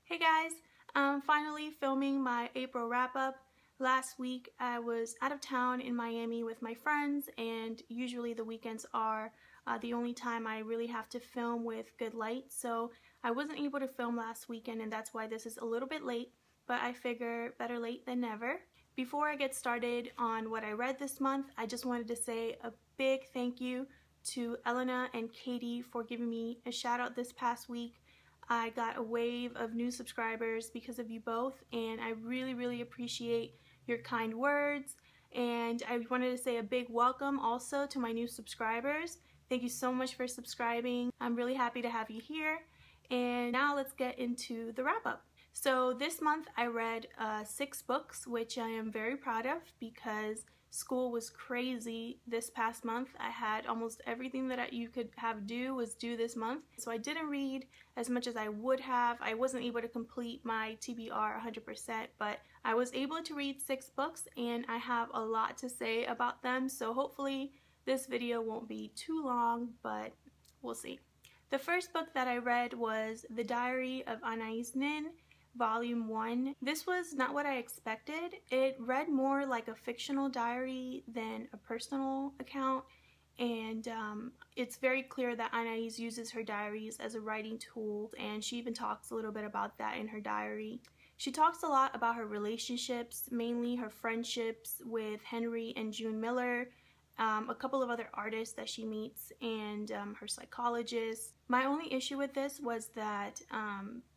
Hey guys, I'm finally filming my April wrap-up. Last week I was out of town in Miami with my friends, and usually the weekends are the only time I really have to film with good light, so I wasn't able to film last weekend, and that's why this is a little bit late, but I figure better late than never. Before I get started on what I read this month, I just wanted to say a big thank you to Elena and Katie for giving me a shout out this past week. I got a wave of new subscribers because of you both, and I really appreciate your kind words. And I wanted to say a big welcome also to my new subscribers. Thank you so much for subscribing. I'm really happy to have you here. And now let's get into the wrap-up. So this month I read 6 books, which I am very proud of because school was crazy this past month. I had almost everything that you could have due was due this month. So I didn't read as much as I would have. I wasn't able to complete my TBR 100%, but I was able to read 6 books and I have a lot to say about them. So hopefully this video won't be too long, but we'll see. The first book that I read was The Diary of Anais Nin, Volume 1. This was not what I expected. It read more like a fictional diary than a personal account, and it's very clear that Anais uses her diaries as a writing tool, and she even talks a little bit about that in her diary. She talks a lot about her relationships, mainly her friendships with Henry and June Miller, a couple of other artists that she meets, and her psychologist. My only issue with this was that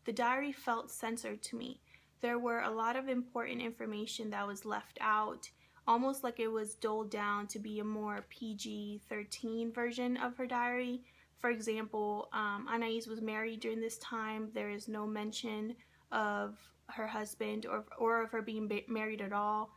the diary felt censored to me. There were a lot of important information that was left out, almost like it was doled down to be a more PG-13 version of her diary. For example, Anais was married during this time. There is no mention of her husband or of her being married at all.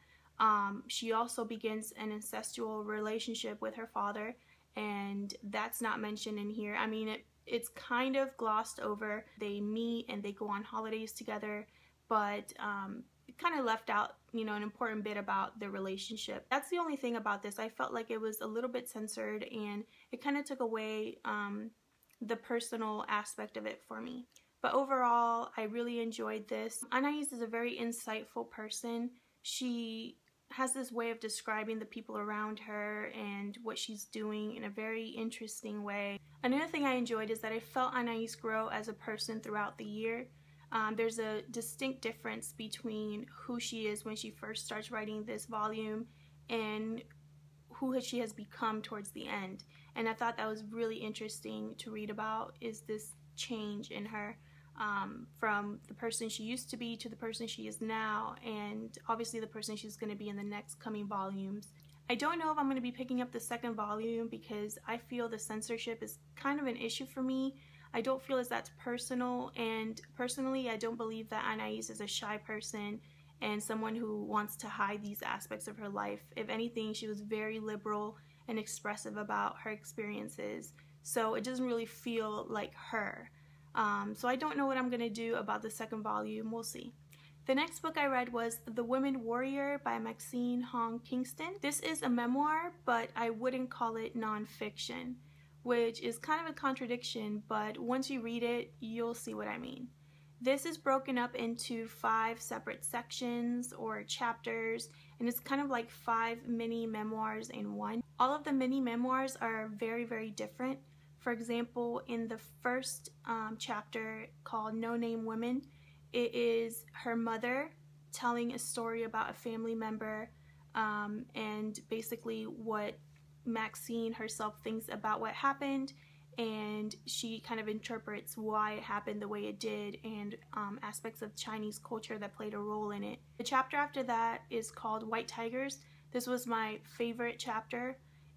She also begins an incestual relationship with her father, and that's not mentioned in here. I mean, it's kind of glossed over. They meet and they go on holidays together, but it kind of left out, you know, an important bit about their relationship. That's the only thing about this. I felt like it was a little bit censored, and it kind of took away the personal aspect of it for me. But overall, I really enjoyed this. Anais is a very insightful person. She has this way of describing the people around her and what she's doing in a very interesting way. Another thing I enjoyed is that I felt Anais grow as a person throughout the year. There's a distinct difference between who she is when she first starts writing this volume and who she has become towards the end. And I thought that was really interesting to read about, is this change in her. From the person she used to be to the person she is now, and obviously the person she's going to be in the next coming volumes. I don't know if I'm going to be picking up the second volume because I feel the censorship is kind of an issue for me. I don't feel as that's personal, and personally I don't believe that Anais is a shy person and someone who wants to hide these aspects of her life. If anything, she was very liberal and expressive about her experiences, so it doesn't really feel like her. So I don't know what I'm going to do about the second volume. We'll see. The next book I read was The Women Warrior by Maxine Kingston. This is a memoir, but I wouldn't call it nonfiction, which is kind of a contradiction, but once you read it, you'll see what I mean. This is broken up into 5 separate sections or chapters, and it's kind of like 5 mini memoirs in one. All of the mini memoirs are very different. For example, in the first chapter called No Name Women, it is her mother telling a story about a family member and basically what Maxine herself thinks about what happened, and she kind of interprets why it happened the way it did and aspects of Chinese culture that played a role in it. The chapter after that is called White Tigers. This was my favorite chapter,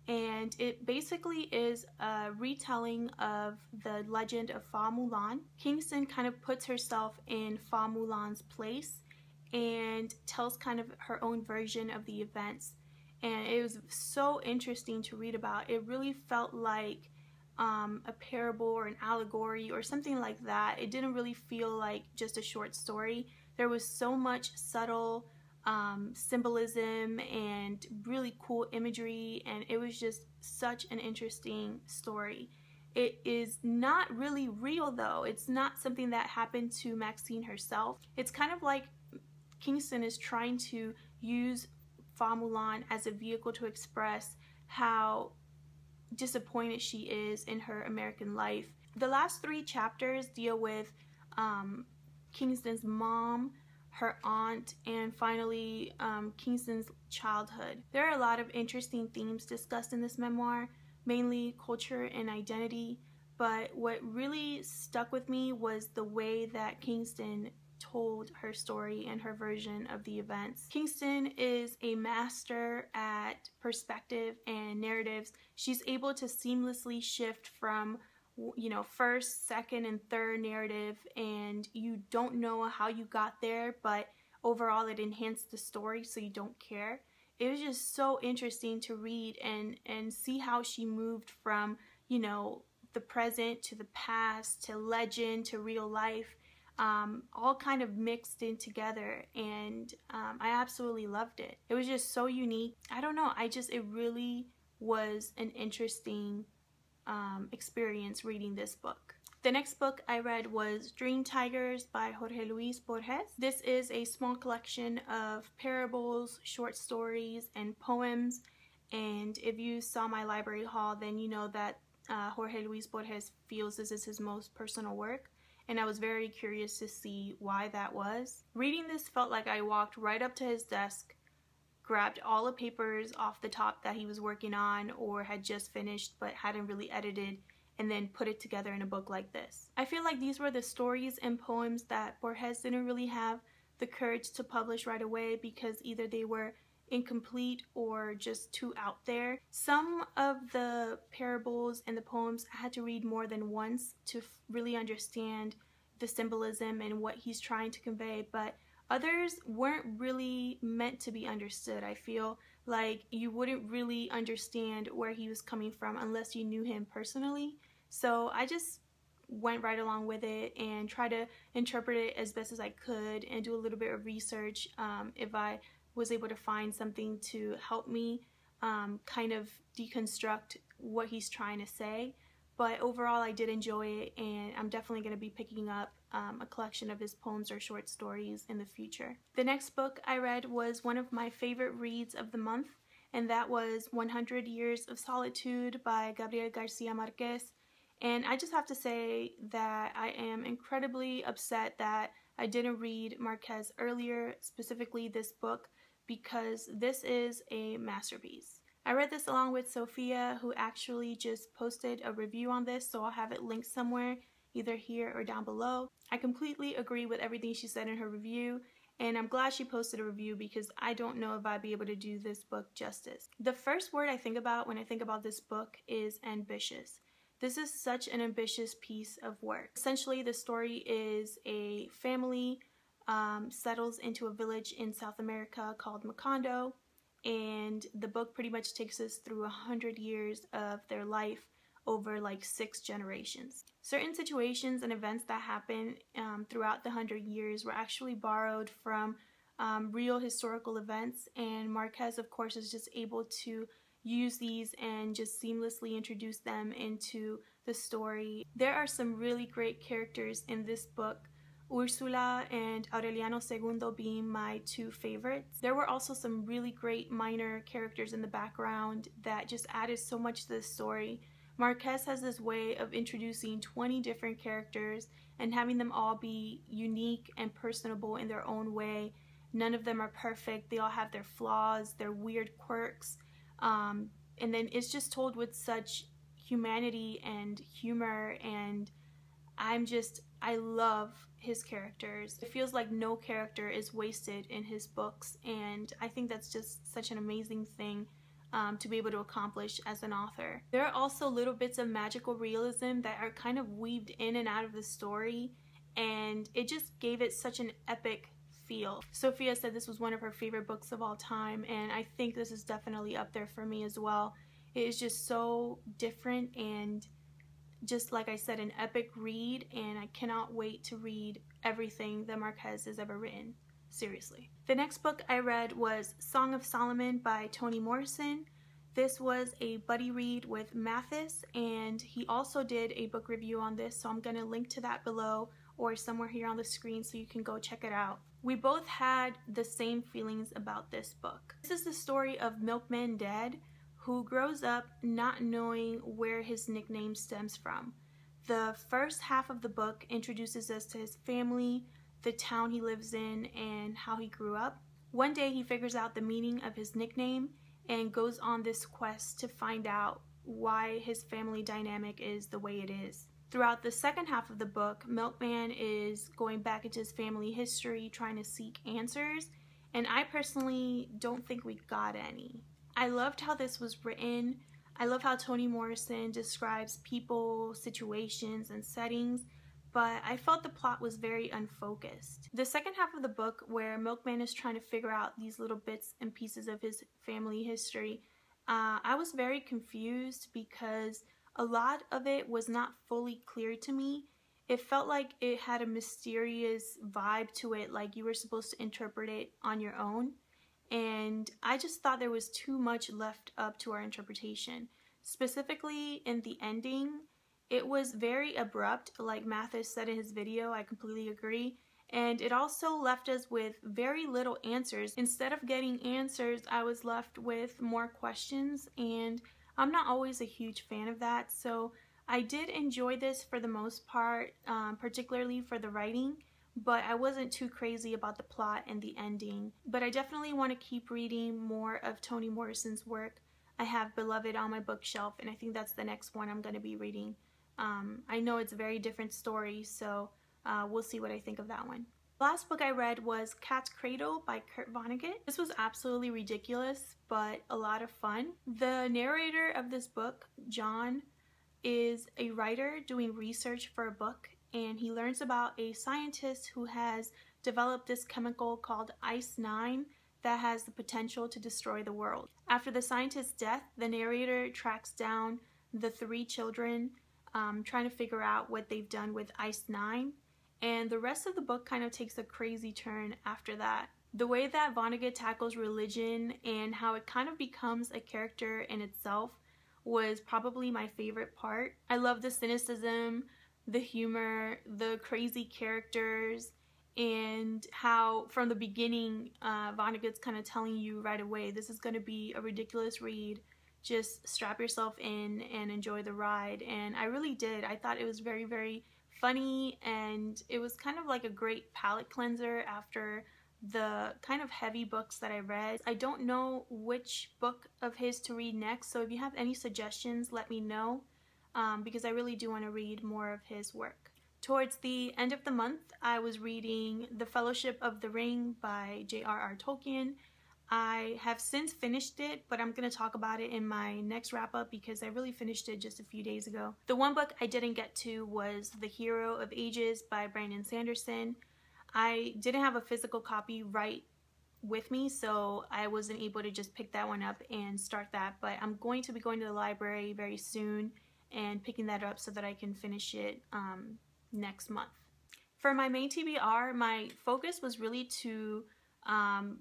and it basically is a retelling of the legend of Fa Mulan. Kingston kind of puts herself in Fa Mulan's place and tells kind of her own version of the events, and it was so interesting to read about. It really felt like a parable or an allegory or something like that. It didn't really feel like just a short story. There was so much subtle symbolism and really cool imagery, and it was just such an interesting story. It is not really real though. It's not something that happened to Maxine herself. It's kind of like Kingston is trying to use Fa Mulan as a vehicle to express how disappointed she is in her American life. The last 3 chapters deal with Kingston's mom, her aunt, and finally Kingston's childhood. There are a lot of interesting themes discussed in this memoir, mainly culture and identity, but what really stuck with me was the way that Kingston told her story and her version of the events. Kingston is a master at perspective and narratives. She's able to seamlessly shift from, you know, first, second, and third narrative, and you don't know how you got there, but overall it enhanced the story, so you don't care. It was just so interesting to read and see how she moved from, you know, the present to the past to legend to real life, all kind of mixed in together, and I absolutely loved it. It was just so unique. I don't know, it really was an interesting experience reading this book. The next book I read was Dreamtigers by Jorge Luis Borges. This is a small collection of parables, short stories, and poems, and if you saw my library haul, then you know that Jorge Luis Borges feels this is his most personal work, and I was very curious to see why that was. Reading this felt like I walked right up to his desk, grabbed all the papers off the top that he was working on or had just finished but hadn't really edited, and then put it together in a book like this. I feel like these were the stories and poems that Borges didn't really have the courage to publish right away because either they were incomplete or just too out there. Some of the parables and the poems I had to read more than once to really understand the symbolism and what he's trying to convey, but others weren't really meant to be understood. I feel like you wouldn't really understand where he was coming from unless you knew him personally. So I just went right along with it and tried to interpret it as best as I could and do a little bit of research if I was able to find something to help me kind of deconstruct what he's trying to say. But overall, I did enjoy it, and I'm definitely going to be picking up a collection of his poems or short stories in the future. The next book I read was one of my favorite reads of the month, and that was 100 Years of Solitude by Gabriel Garcia Marquez. And I just have to say that I am incredibly upset that I didn't read Marquez earlier, specifically this book, because this is a masterpiece. I read this along with Sophia, who actually just posted a review on this, so I'll have it linked somewhere, either here or down below. I completely agree with everything she said in her review, and I'm glad she posted a review because I don't know if I'd be able to do this book justice. The first word I think about when I think about this book is ambitious. This is such an ambitious piece of work. Essentially, the story is a family settles into a village in South America called Macondo, and the book pretty much takes us through 100 years of their life over like 6 generations. Certain situations and events that happen throughout the 100 years were actually borrowed from real historical events, and Marquez, of course, is just able to use these and just seamlessly introduce them into the story. There are some really great characters in this book, Ursula and Aureliano II being my 2 favorites. There were also some really great minor characters in the background that just added so much to the story. Marquez has this way of introducing 20 different characters and having them all be unique and personable in their own way. None of them are perfect. They all have their flaws, their weird quirks, and then it's just told with such humanity and humor, and I love his characters. It feels like no character is wasted in his books, and I think that's just such an amazing thing to be able to accomplish as an author. There are also little bits of magical realism that are kind of weaved in and out of the story, and it just gave it such an epic feel. Sophia said this was one of her favorite books of all time, and I think this is definitely up there for me as well. It is just so different and just, like I said, an epic read, and I cannot wait to read everything that Marquez has ever written. Seriously. The next book I read was Song of Solomon by Toni Morrison. This was a buddy read with Mathis, and he also did a book review on this, so I'm going to link to that below or somewhere here on the screen so you can go check it out. We both had the same feelings about this book. This is the story of Milkman Dad, who grows up not knowing where his nickname stems from. The first half of the book introduces us to his family, the town he lives in, and how he grew up. One day he figures out the meaning of his nickname and goes on this quest to find out why his family dynamic is the way it is. Throughout the second half of the book, Milkman is going back into his family history trying to seek answers, and I personally don't think we got any. I loved how this was written. I love how Toni Morrison describes people, situations, and settings, but I felt the plot was very unfocused. The second half of the book, where Milkman is trying to figure out these little bits and pieces of his family history, I was very confused because a lot of it was not fully clear to me. It felt like it had a mysterious vibe to it, like you were supposed to interpret it on your own. And I just thought there was too much left up to our interpretation. Specifically in the ending, it was very abrupt, like Mathis said in his video. I completely agree. And it also left us with very little answers. Instead of getting answers, I was left with more questions, and I'm not always a huge fan of that. So I did enjoy this for the most part, particularly for the writing, but I wasn't too crazy about the plot and the ending. But I definitely want to keep reading more of Toni Morrison's work. I have Beloved on my bookshelf, and I think that's the next one I'm going to be reading. I know it's a very different story, so we'll see what I think of that one. The last book I read was Cat's Cradle by Vonnegut. This was absolutely ridiculous, but a lot of fun. The narrator of this book, John, is a writer doing research for a book, and he learns about a scientist who has developed this chemical called Anais Nin that has the potential to destroy the world. After the scientist's death, the narrator tracks down the 3 children, trying to figure out what they've done with Anais Nin, and the rest of the book kind of takes a crazy turn after that. The way that Vonnegut tackles religion and how it kind of becomes a character in itself was probably my favorite part. I love the cynicism, the humor, the crazy characters, and how from the beginning Vonnegut's kind of telling you right away, this is going to be a ridiculous read. Just strap yourself in and enjoy the ride. And I really did. I thought it was very, very funny, and it was kind of like a great palate cleanser after the kind of heavy books that I read. I don't know which book of his to read next, so if you have any suggestions, let me know, because I really do want to read more of his work. Towards the end of the month, I was reading The Fellowship of the Ring by J.R.R. Tolkien. I have since finished it, but I'm going to talk about it in my next wrap-up because I really finished it just a few days ago. The one book I didn't get to was The Hero of Ages by Brandon Sanderson. I didn't have a physical copy right with me, so I wasn't able to just pick that one up and start that, but I'm going to be going to the library very soon and picking that up so that I can finish it next month. For my May TBR, my focus was really to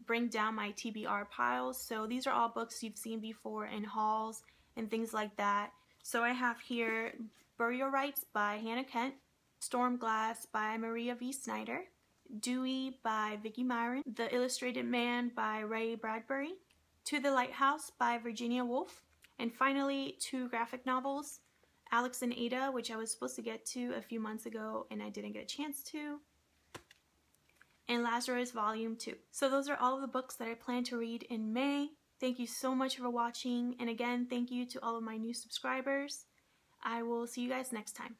bring down my TBR piles. So these are all books you've seen before in hauls and things like that. So I have here Burial Rites by Hannah Kent, Storm Glass by Maria V. Snyder, Dewey by Vicki Myron, The Illustrated Man by Ray Bradbury, To the Lighthouse by Virginia Woolf, and finally 2 graphic novels, Alex and Ada, which I was supposed to get to a few months ago and I didn't get a chance to, and Lazarus Volume 2. So those are all of the books that I plan to read in May. Thank you so much for watching, and again, thank you to all of my new subscribers. I will see you guys next time.